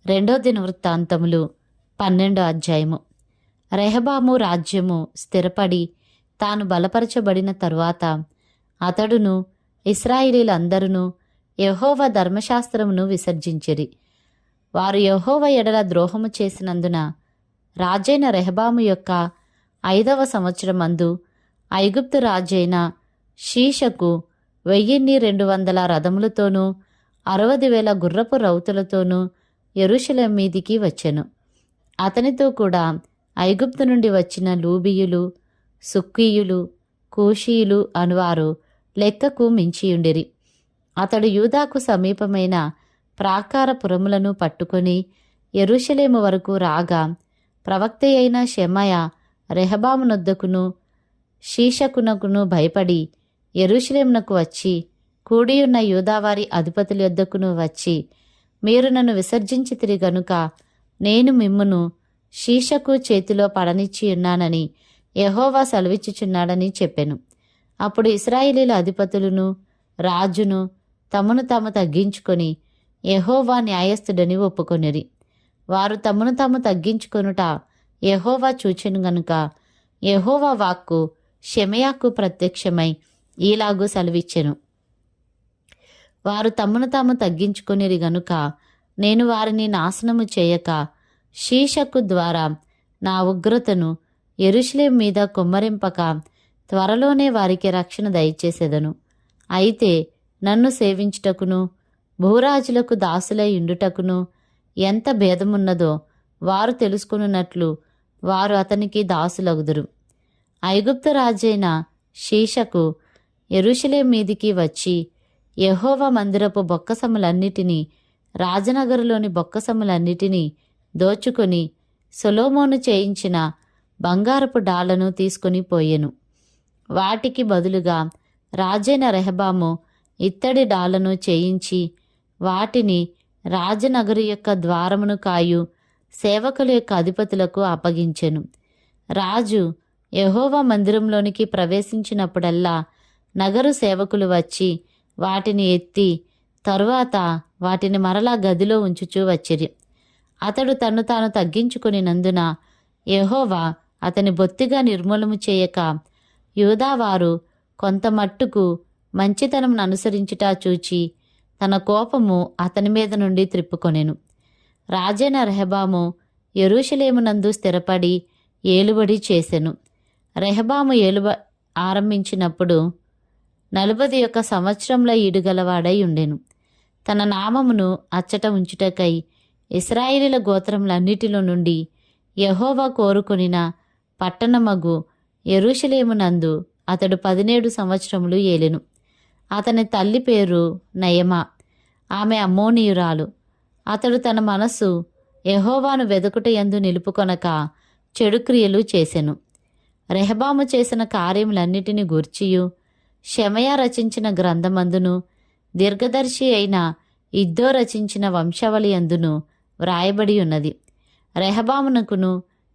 రెండో దినవృత్తాంతములు 12వ అధ్యాయము. రెహబాము రాజ్యము స్థిరపడి తాను బలపరచబడిన తరువాత అతడును ఇశ్రాయేలీయులందరూ యెహోవా ధర్మశాస్త్రమును విసర్జించిరి. వారు యెహోవా ఎడల ద్రోహము చేసినందున రాజైన రెహబాము యొక్క 5వ సంవత్సరమందు ఐగుప్తు రాజైన షీషకు 1200 రథములతోనూ 60,000 గుర్రపు రౌతులతోనూ యెరూషలేము మీదికి వచ్చెను. అతనితో కూడా ఐగుప్తు నుండి వచ్చిన లూబీయులు, సుక్కీయులు, కూషీయులు అనువారు లెక్కకు మించియుండిరి. అతడు యూదాకు సమీపమైన ప్రాకారపురములను పట్టుకొని యెరూషలేము వరకు రాగా ప్రవక్త అయిన షెమయా రెహబామునొద్దకును షీషకునకును భయపడి యెరూషలేమునకు వచ్చి కూడియున్న యూదావారి అధిపతుల యొద్దకును వచ్చి, మీరు నన్ను విసర్జించితిరి గనుక నేను మిమ్మును షీషకు చేతిలో పడనిచ్చి ఉన్నానని యెహోవా సెలవిచ్చుచున్నాడని చెప్పెను. అప్పుడు ఇశ్రాయేలీయుల అధిపతులను రాజును తమను తాము తగ్గించుకొని యెహోవా న్యాయస్థుడని ఒప్పుకొనిరి. వారు తమను తాము తగ్గించుకొనుట యెహోవా చూచెను గనుక యెహోవా వాక్కు షెమయాకు ప్రత్యక్షమై ఈలాగు సెలవిచ్చెను. వారు తమను తాము తగ్గించుకొనిరి గనుక నేను వారిని నాశనము చేయక షీషకు ద్వారా నా ఉగ్రతను యెరూషలేము మీద కుమ్మరింపక త్వరలోనే వారికి రక్షణ దయచేసేదను. అయితే నన్ను సేవించుటకును భూరాజులకు దాసులై ఉండుటకును ఎంత భేదమున్నదో వారు తెలుసుకున్నట్లు వారు అతనికి దాసులగుదురు. ఐగుప్తు రాజైన షీషకు యెరూషలేము మీదికి వచ్చి యెహోవా మందిరపు బొక్కసములన్నిటినీ రాజనగరులోని బొక్కసములన్నిటినీ దోచుకొని సొలొమోను చేయించిన బంగారపు డాళ్లను తీసుకుని పోయెను. వాటికి బదులుగా రాజైన రెహబాము ఇత్తడి డాళ్లను చేయించి వాటిని రాజనగరు యొక్క ద్వారమును కాయు సేవకుల యొక్క అధిపతులకు అప్పగించెను. రాజు యెహోవా మందిరంలోనికి ప్రవేశించినప్పుడల్లా నగరు సేవకులు వచ్చి వాటిని ఎత్తి తరువాత వాటిని మరలా గదిలో ఉంచుచూ వచ్చిరి. అతడు తన్ను తాను తగ్గించుకొనినందున యెహోవా అతని బొత్తిగా నిర్మూలము చేయక యూదావారు కొంత మట్టుకు మంచితనమును అనుసరించుట చూచి తన కోపము అతని మీద నుండి త్రిప్పుకొనెను. రాజైన రెహబాము యెరూషలేమునందు స్థిరపడి ఏలుబడి చేసెను. రెహబాము ఆరంభించినప్పుడు 41 సంవత్సరముల ఈడుగలవాడై ఉండెను. తన నామమును అచ్చట ఉంచుటకై ఇశ్రాయేలీయుల గోత్రములన్నిటిలో నుండి యెహోవా కోరుకొనిన పట్టణమగు యెరూషలేమునందు అతడు 17 సంవత్సరములు ఏలెను. అతని తల్లి పేరు నయమా, ఆమె అమ్మోనీయురాలు. అతడు తన మనస్సు యెహోవాను వెదకుటయందు నిలుపుకొనక చెడు క్రియలు చేసెను. రెహబాము చేసిన కార్యములన్నిటిని గూర్చియు షెమయా రచించిన గ్రంథమందును దీర్ఘదర్శి అయిన ఇద్దో రచించిన వంశావళి అందును వ్రాయబడి ఉన్నది. రెహబామునకును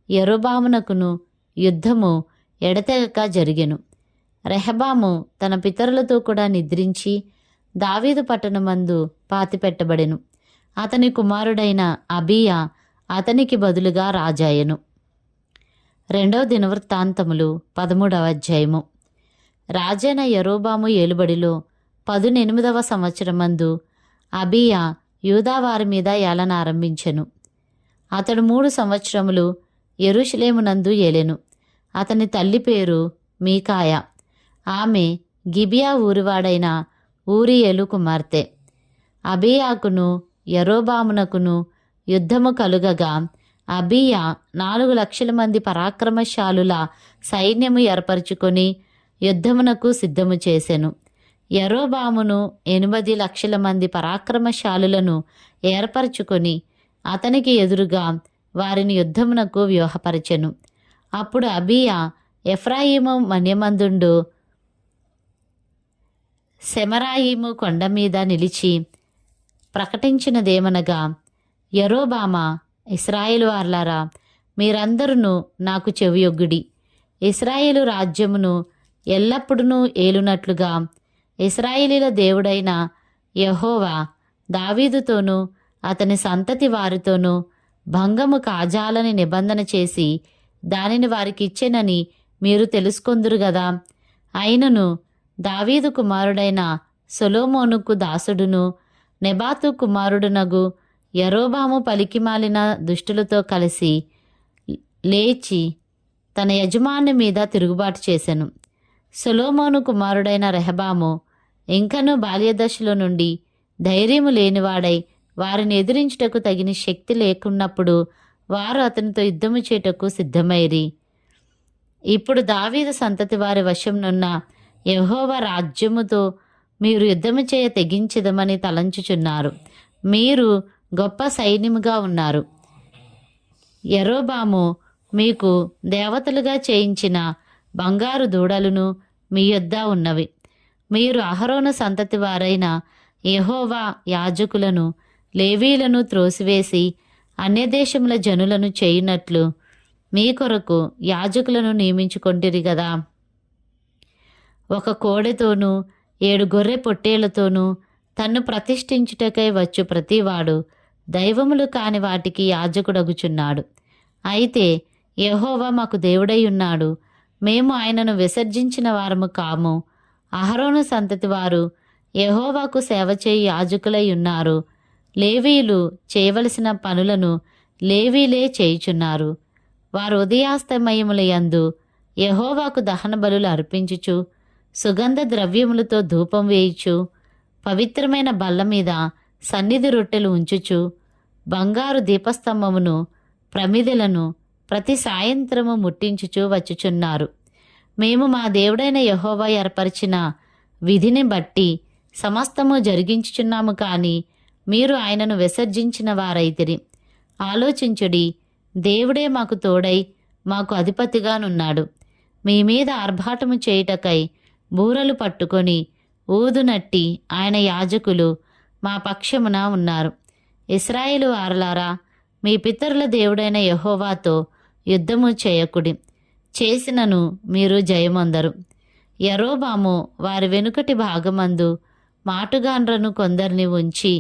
యరొబామునకును యుద్ధము ఎడతెగక జరిగెను. రెహబాము తన పితరులతో కూడా నిద్రించి దావీదు పట్టణమందు పాతిపెట్టబడెను. అతని కుమారుడైన అబీయా అతనికి బదులుగా రాజాయెను. రెండవ దినవృత్తాంతములు 13వ అధ్యాయము. రాజైన యరొబాము ఏలుబడిలో 18వ సంవత్సరమందు అబీయా యూదావారి మీద ఏలన ఆరంభించెను. అతడు 3 సంవత్సరములు యెరూషలేమునందు ఏలెను. అతని తల్లి పేరు మీకాయా, ఆమె గిబియా ఊరివాడైన ఊరియేలు కుమార్తె. అబీయాకును యరొబామునకును యుద్ధము కలుగగా అబీయా 4 లక్షల మంది పరాక్రమశాలుల సైన్యము ఏర్పరచుకొని యుద్ధమునకు సిద్ధము చేసెను. యరొబామును 8 లక్షల మంది పరాక్రమశాలులను ఏర్పరచుకొని అతనికి ఎదురుగా వారిని యుద్ధమునకు వ్యూహపరచెను. అప్పుడు అబీయా ఎఫ్రాయిము మన్యమందుండు సెమరాయిము కొండ మీద నిలిచి ప్రకటించినదేమనగా, యరొబామా, ఇశ్రాయేలు వార్లారా, మీరందరూ నాకు చెవియొగ్గుడి. ఇశ్రాయేలు రాజ్యమును ఎల్లప్పుడూ ఏలునట్లుగా ఇశ్రాయేలీల దేవుడైన యెహోవా దావీదుతోనూ అతని సంతతి వారితోనూ భంగము కాజాలని నిబంధన చేసి దానిని వారికిచ్చెనని మీరు తెలుసుకొందురు గదా. అయినను దావీదు కుమారుడైన సొలొమోనుకు దాసుడును నెబాతు కుమారుడునగు యరొబాము పలికిమాలిన దుష్టులతో కలిసి లేచి తన యజమాని మీద తిరుగుబాటు చేసెను. సొలొమోను కుమారుడైన రెహబాము ఇంకనూ బాల్యదశలో నుండి ధైర్యము లేనివాడై వారిని ఎదిరించుటకు తగిన శక్తి లేకున్నప్పుడు వారు అతనితో యుద్ధము చేయుటకు సిద్ధమైరి. ఇప్పుడు దావీదు సంతతి వారి వశంనున్న యెహోవా రాజ్యముతో మీరు యుద్ధము చేయ తెగించెదమని తలంచుచున్నారు. మీరు గొప్ప సైన్యముగా ఉన్నారు. యరొబాము మీకు దేవతలుగా చేయించిన బంగారు దూడలను మీ యొద్ద ఉన్నవి. మీరు అహరోను సంతతి వారైన యెహోవా యాజకులను లేవీలను త్రోసివేసి అన్యదేశముల జనులను చేయునట్లు మీ కొరకు యాజకులను నియమించుకొంటిరి గదా. ఒక కోడెతోనూ 7 గొర్రె పొట్టేళ్లతోనూ తన్ను ప్రతిష్ఠించుటకై వచ్చు ప్రతివాడు దైవములు కాని వాటికి యాజకుడగుచున్నాడు. అయితే యెహోవా మాకు దేవుడై ఉన్నాడు, మేము ఆయనను విసర్జించిన వారము కాము. అహరోను సంతతి వారు యెహోవాకు సేవ చేయి యాజకులై ఉన్నారు. లేవీయులు చేయవలసిన పనులను లేవీలే చేయుచున్నారు. వారు ఉదయాస్తమయముల యందు యెహోవాకు దహన బలులు అర్పించుచు సుగంధ ద్రవ్యములతో ధూపం వేయుచు పవిత్రమైన బల్ల మీద సన్నిధి రొట్టెలు ఉంచుచు బంగారు దీపస్తంభమును ప్రమిదెలను ప్రతి సాయంత్రము ముట్టించుచు వచ్చుచున్నారు. మేము మా దేవుడైన యెహోవా ఏర్పరిచిన విధిని బట్టి సమస్తము జరిగించుచున్నాము, కానీ మీరు ఆయనను విసర్జించిన వారైతిరి. ఆలోచించుడి, దేవుడే మాకు తోడై మాకు అధిపతిగానున్నాడు. మీ మీద ఆర్భాటము చేయుటకై బూరలు పట్టుకొని ఊదునట్టి ఆయన యాజకులు మా పక్షమున ఉన్నారు. ఇశ్రాయేలు వారలారా, మీ పితరుల దేవుడైన యెహోవాతో యుద్ధము చేయకుడి, చేసినను మీరు జయమొందరు. యరొబాము వారి వెనుకటి భాగమందు మాటుగాండ్రను కొందరిని ఉంచి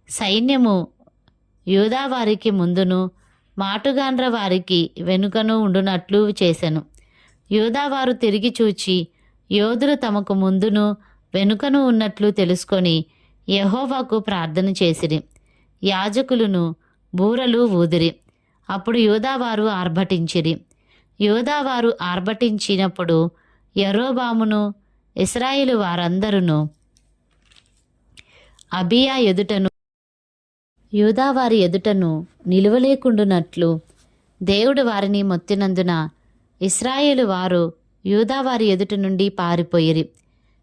సైన్యము యూదా వారికి ముందును మాటుగాండ్ర వారికి వెనుకను ఉండునట్లు చేసెను. యూదావారు తిరిగి చూచి యోధులు తమకు ముందును వెనుకను ఉన్నట్లు తెలుసుకొని యెహోవాకు ప్రార్థన చేసిరి. యాజకులను బూరలు ఊదిరి. అప్పుడు యూదావారు ఆర్భటించిరి. యూదావారు ఆర్భటించినప్పుడు యరొబామును ఇశ్రాయేలు వారందరూ అబీయా ఎదుటను యూదావారి ఎదుటను నిలువలేకుండునట్లు దేవుడు వారిని మొత్తినందున ఇశ్రాయేలు వారు యూదావారి ఎదుట నుండి పారిపోయిరి.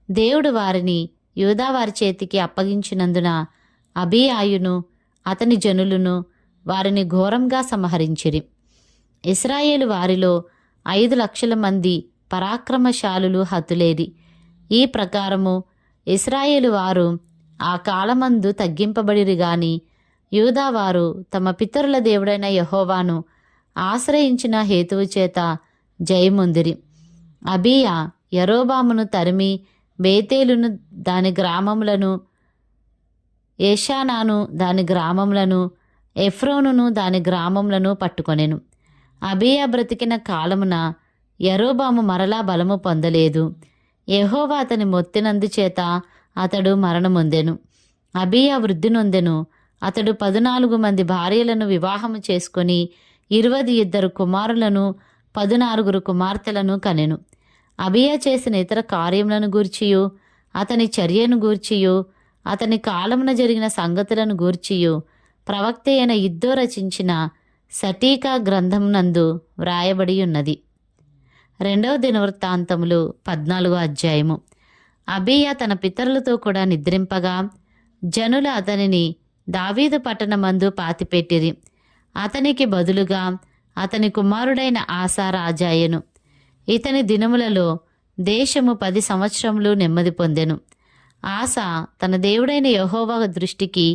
దేవుడు వారిని యూదావారి చేతికి అప్పగించినందున అబీయాయును అతని జనులను వారిని ఘోరంగా సంహరించిరి. ఇశ్రాయేలు వారిలో 5 లక్షల మంది పరాక్రమశాలులు హతులేరి. ఈ ప్రకారము ఇశ్రాయేలు వారు ఆ కాలమందు తగ్గింపబడిరి గాని యూదావారు తమ పితరుల దేవుడైన యెహోవాను ఆశ్రయించిన హేతువు చేత జయముందిరి. అబీయా యరొబామును తరిమి బేతేలును దాని గ్రామములను, ఏషానాను దాని గ్రామములను, ఎఫ్రోనును దాని గ్రామములను పట్టుకొనెను. అబీయా బ్రతికిన కాలమున యరొబాము మరలా బలము పొందలేదు. యెహోవా అతని మొత్తినందుచేత అతడు మరణమొందెను. అబీయా వృద్ధి నొందెను. అతడు 14 మంది భార్యలను వివాహము చేసుకొని 22 కుమారులను 14 కుమార్తెలను కనెను. అబీయా చేసిన ఇతర కార్యములను గూర్చియు అతని చర్యను గూర్చియు అతని కాలమున జరిగిన సంగతులను గూర్చియు ప్రవక్త అయిన ఇద్దో రచించిన సటీకా గ్రంథమునందు వ్రాయబడి ఉన్నది. 2వ దినవృత్తాంతములు 14వ అధ్యాయము. అబీయా తన పితరులతో కూడా నిద్రింపగా జనులు అతనిని దావీదు పట్టణమందు పాతిపెట్టిరి. అతనికి బదులుగా అతని కుమారుడైన ఆసా రాజాయెను. ఇతని దినములలో దేశము 10 సంవత్సరములు నెమ్మది పొందెను. ఆసా తన దేవుడైన యెహోవా దృష్టికి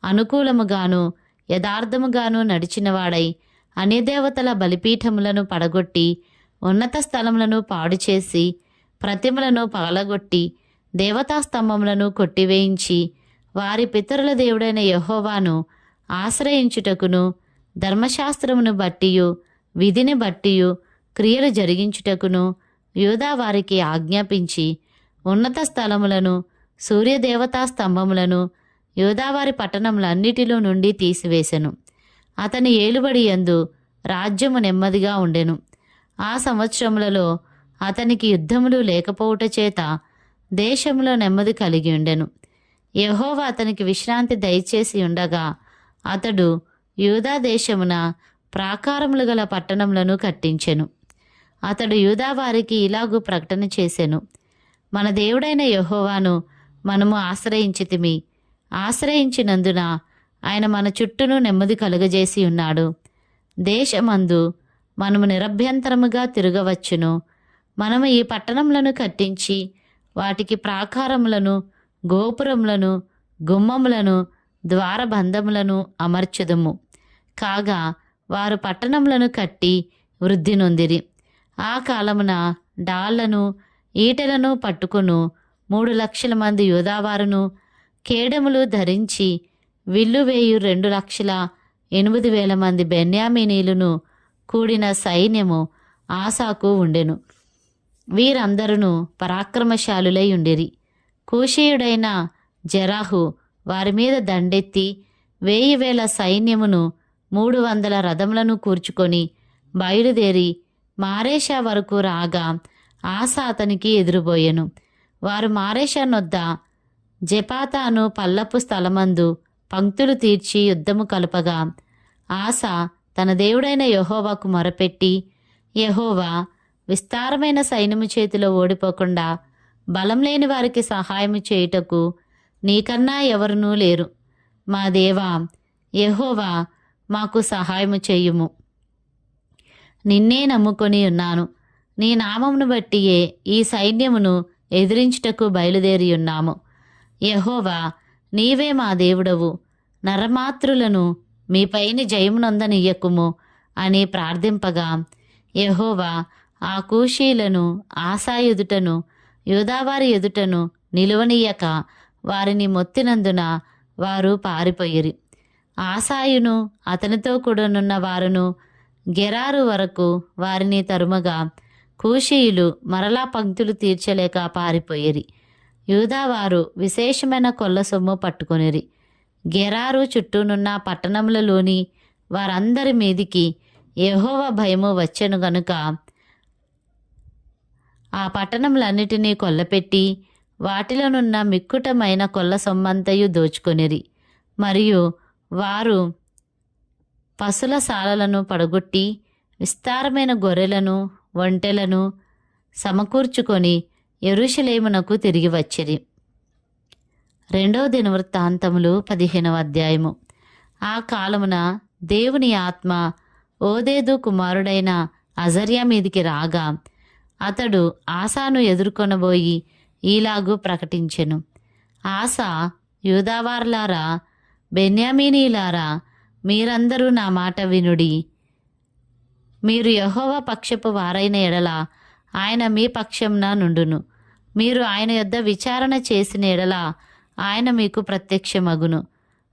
అనుకూలముగాను యథార్థముగాను నడిచినవాడై అన్యదేవతల బలిపీఠములను పడగొట్టి ఉన్నత స్థలములను పాడుచేసి ప్రతిమలను పగలగొట్టి దేవతాస్తంభములను కొట్టివేయించి వారి పితరుల దేవుడైన యెహోవాను ఆశ్రయించుటకును ధర్మశాస్త్రమును బట్టియు విధిని బట్టియు క్రియలు జరిగించుటకును యూదా వారికి ఆజ్ఞాపించి ఉన్నత స్థలములను సూర్యదేవతా స్తంభములను యూదావారి పట్టణములన్నిటిలో నుండి తీసివేశెను. అతని ఏలుబడి యందు రాజ్యము నెమ్మదిగా ఉండెను. ఆ సంవత్సరములలో అతనికి యుద్ధములు లేకపోవుట చేత దేశంలో నెమ్మది కలిగి ఉండెను. యెహోవా అతనికి విశ్రాంతి దయచేసి ఉండగా అతడు యూదా దేశమున ప్రాకారములు గల పట్టణములను కట్టించెను. అతడు యూదా వారికి ఇలాగూ ప్రకటన చేసెను: మన దేవుడైన యెహోవాను మనము ఆశ్రయించితిమి. ఆశ్రయించినందున ఆయన మన చుట్టూను నెమ్మది కలుగజేసి ఉన్నాడు. దేశమందు మనము నిరభ్యంతరముగా తిరగవచ్చును. మనము ఈ పట్టణములను కట్టించి వాటికి ప్రాకారములను, గోపురములను, గుమ్మములను, ద్వారబంధములను అమర్చుదుము. కాగా వారు పట్టణములను కట్టి వృద్ధి నొందిరి. ఆ కాలమున డాళ్లను, ఈటెలను పట్టుకును 3,00,000 మంది యూదావారును, కేడములు ధరించి విల్లు వేయు 2,08,000 మంది బెన్యామీనీలును కూడిన సైన్యము ఆసాకు ఉండెను. వీరందరూ పరాక్రమశాలులై ఉండిరి. కూషీయుడైన జెరాహు వారి మీద దండెత్తి 1,000 సైన్యమును 300 రథములను కూర్చుకొని బయలుదేరి మారేషా వరకు రాగా ఆసా అతనికి ఎదురుబోయెను. వారు మారేషా నొద్ద జెపాతాను పల్లపు స్థలమందు పంక్తులు తీర్చి యుద్ధము కలుపగా ఆసా తన దేవుడైన యెహోవాకు మొరపెట్టి, యెహోవా, విస్తారమైన సైన్యము చేతిలో ఓడిపోకుండా బలం లేని వారికి సహాయము చేయుటకు నీకన్నా ఎవరునూ లేరు. మా దేవా యెహోవా, మాకు సహాయము చేయుము. నిన్నే నమ్ముకొని ఉన్నాను. నీ నామమును బట్టియే ఈ సైన్యమును ఎదిరించుటకు బయలుదేరి ఉన్నాము. యెహోవా, నీవే మా దేవుడవు. నరమాత్రులను మీపైని జయమునొందనియ్యకుము అని ప్రార్థింపగా యెహోవా ఆ కూషీలను ఆసా ఎదుటను యూదావారి ఎదుటను నిలువనీయక వారిని మొత్తినందున వారు పారిపోయిరి. ఆసాయును అతనితో కూడనున్న వారును గెరారు వరకు వారిని తరుమగా కూషీయులు మరలా పంక్తులు తీర్చలేక పారిపోయిరి. యూదావారు విశేషమైన కొల్ల సొమ్ము పట్టుకొనిరి. గెరారు చుట్టూనున్న పట్టణములలోని వారందరి మీదికి యెహోవా భయము వచ్చెను గనుక ఆ పట్టణములన్నిటినీ కొల్లపెట్టి వాటిలోనున్న మిక్కుటమైన కొల్ల సొమ్మంతయు దోచుకొనిరి. మరియు వారు పశుల శాలలను పడగొట్టి విస్తారమైన గొర్రెలను, ఒంటెలను సమకూర్చుకొని యెరూషలేమునకు తిరిగి వచ్చిరి. 2వ దినవృత్తాంతములు 15వ అధ్యాయము. ఆ కాలమున దేవుని ఆత్మ ఓదేదు కుమారుడైన అజర్యా మీదికి రాగా అతడు ఆసాను ఎదుర్కొనబోయి ఈలాగు ప్రకటించెను: ఆసా, యూదావార్లారా, బెన్యామీనీలారా, మీరందరూ నా మాట వినుడి. మీరు యెహోవా పక్షపు వారైన ఎడల ఆయన మీ పక్షంన నుండును. మీరు ఆయన యొద్ద విచారణ చేసిన ఎడల ఆయన మీకు ప్రత్యక్షమగును.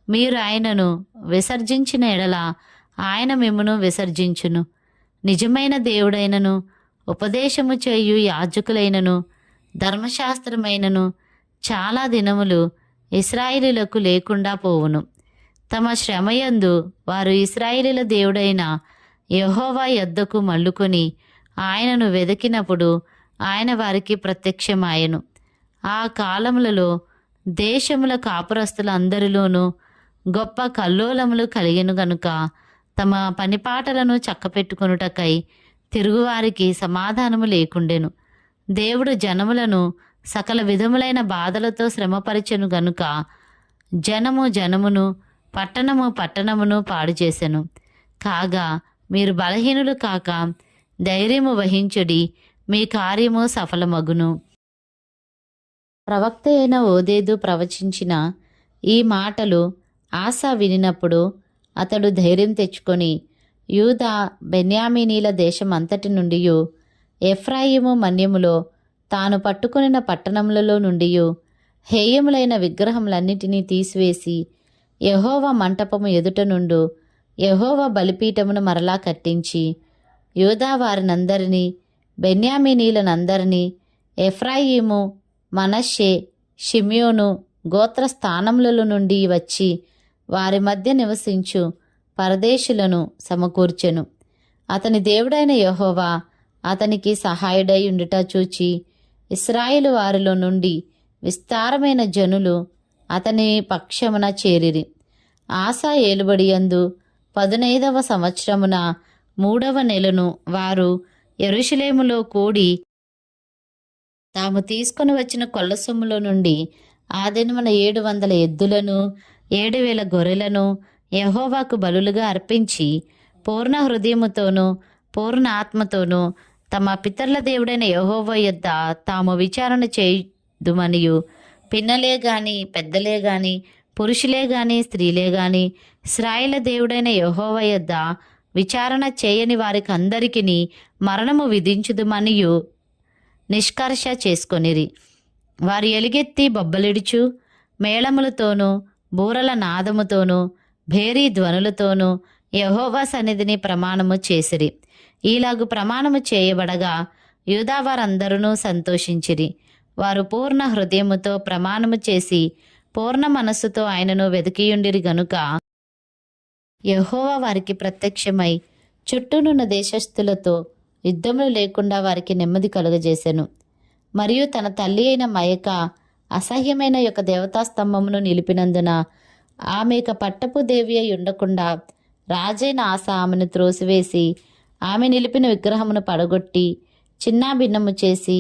మీరు ఆయనను విసర్జించిన ఎడల ఆయన మిమ్మును విసర్జించును. నిజమైన దేవుడైనను ఉపదేశము చేయు యాజకులైనను ధర్మశాస్త్రమైనను చాలా దినములు ఇశ్రాయేలీయులకు లేకుండా పోవును. తమ శ్రమయందు వారు ఇశ్రాయేలీయుల దేవుడైన యెహోవా యొద్దకు మల్లుకొని ఆయనను వెదికినప్పుడు ఆయన వారికి ప్రత్యక్షమాయెను. ఆ కాలములలో దేశముల కాపురస్తులందరిలోనూ గొప్ప కల్లోలములు కలిగెను గనుక తమ పనిపాటలను చక్కపెట్టుకొనుటకై తిరుగువారికి సమాధానము లేకుండెను. దేవుడు జనములను సకల విధములైన బాధలతో శ్రమపరిచెను గనుక జనము జనమును, పట్టణము పట్టణమును పాడు చేసెను. కాగా మీరు బలహీనులు కాక ధైర్యము వహించుడి, మీ కార్యము సఫలమగును. ప్రవక్త అయిన ఓదేదు ప్రవచించిన ఈ మాటలు ఆసా వినినప్పుడు అతడు ధైర్యం తెచ్చుకొని యూదా బెన్యామీనీల దేశమంతటి నుండి ఎఫ్రాయిము మన్యములో తాను పట్టుకొనిన పట్టణములలో నుండి హేయములైన విగ్రహములన్నిటినీ తీసివేసి యెహోవా మంటపము ఎదుట నుండు యెహోవా బలిపీఠమును మరలా కట్టించి యూదా వారినందరినీ, బెన్యామీనీలనందరినీ, ఎఫ్రాయిము, మనష్షే, షిమ్యోను గోత్ర స్థానములలో నుండి వచ్చి వారి మధ్య నివసించు పరదేశులను సమకూర్చెను. అతని దేవుడైన యెహోవా అతనికి సహాయుడై ఉండుట చూచి ఇశ్రాయేలు వారిలో నుండి విస్తారమైన జనులు అతని పక్షమున చేరిరి. ఆసా ఏలుబడియందు 15వ సంవత్సరమున 3వ నెలను వారు యెరూషలేములో కూడి తాము తీసుకొని వచ్చిన కొల్ల సొమ్ములో నుండి ఆ దినమున 700 ఎద్దులను 7,000 గొర్రెలను యెహోవాకు బలులుగా అర్పించి పూర్ణ హృదయముతోనూ పూర్ణ ఆత్మతోనూ తమ పితరుల దేవుడైన యెహోవా యొద్ద తాము విచారణ చేయుదుమనియు పిన్నలే గాని పెద్దలే గాని పురుషులే గాని స్త్రీలే గాని ఇశ్రాయేలు దేవుడైన యెహోవా యొద్ద విచారణ చేయని వారికి అందరికిని మరణము విధించుదుమనియు నిష్కర్ష చేసుకొనిరి. వారు ఎలుగెత్తి బొబ్బలిడుచు మేళములతోనూ బూరల నాదముతోనూ భేరీ ధ్వనులతోనూ యెహోవా సన్నిధిని ప్రమాణము చేసిరి. ఈలాగు ప్రమాణము చేయబడగా యూదా వారందరూ సంతోషించిరి. వారు పూర్ణ హృదయముతో ప్రమాణము చేసి పూర్ణ మనస్సుతో ఆయనను వెతికియుండిరి గనుక యెహోవా వారికి ప్రత్యక్షమై చుట్టూనున్న దేశస్థులతో యుద్ధములు లేకుండా వారికి నెమ్మది కలుగజేసెను. మరియు తన తల్లి అయిన మయక అసహ్యమైన యొక్క దేవతాస్తంభమును నిలిపినందున ఆమె ఇక పట్టపు దేవి అయి ఉండకుండా రాజైన ఆస ఆమెను త్రోసివేసి ఆమె నిలిపిన విగ్రహమును పడగొట్టి చిన్నాభిన్నము చేసి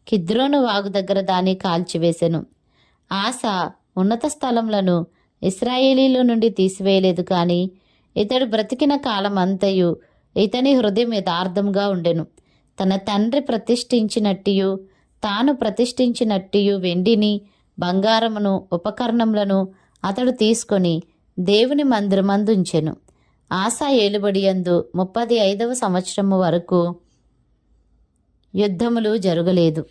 కిద్రోను వాగు దగ్గర దాన్ని కాల్చివేసెను. ఆస ఉన్నత స్థలములను ఇశ్రాయేలీలో నుండి తీసివేయలేదు, కానీ ఇతడు బ్రతికిన కాలం అంతయు ఇతని హృదయం యథార్థంగా ఉండెను. తన తండ్రి ప్రతిష్ఠించినట్టియు తాను ప్రతిష్ఠించినట్టియు వెండిని బంగారమును ఉపకరణములను అతడు తీసుకొని దేవుని మందిరమందుంచెను. ఆసా ఏలుబడియందు 35వ సంవత్సరము వరకు యుద్ధములు జరగలేదు.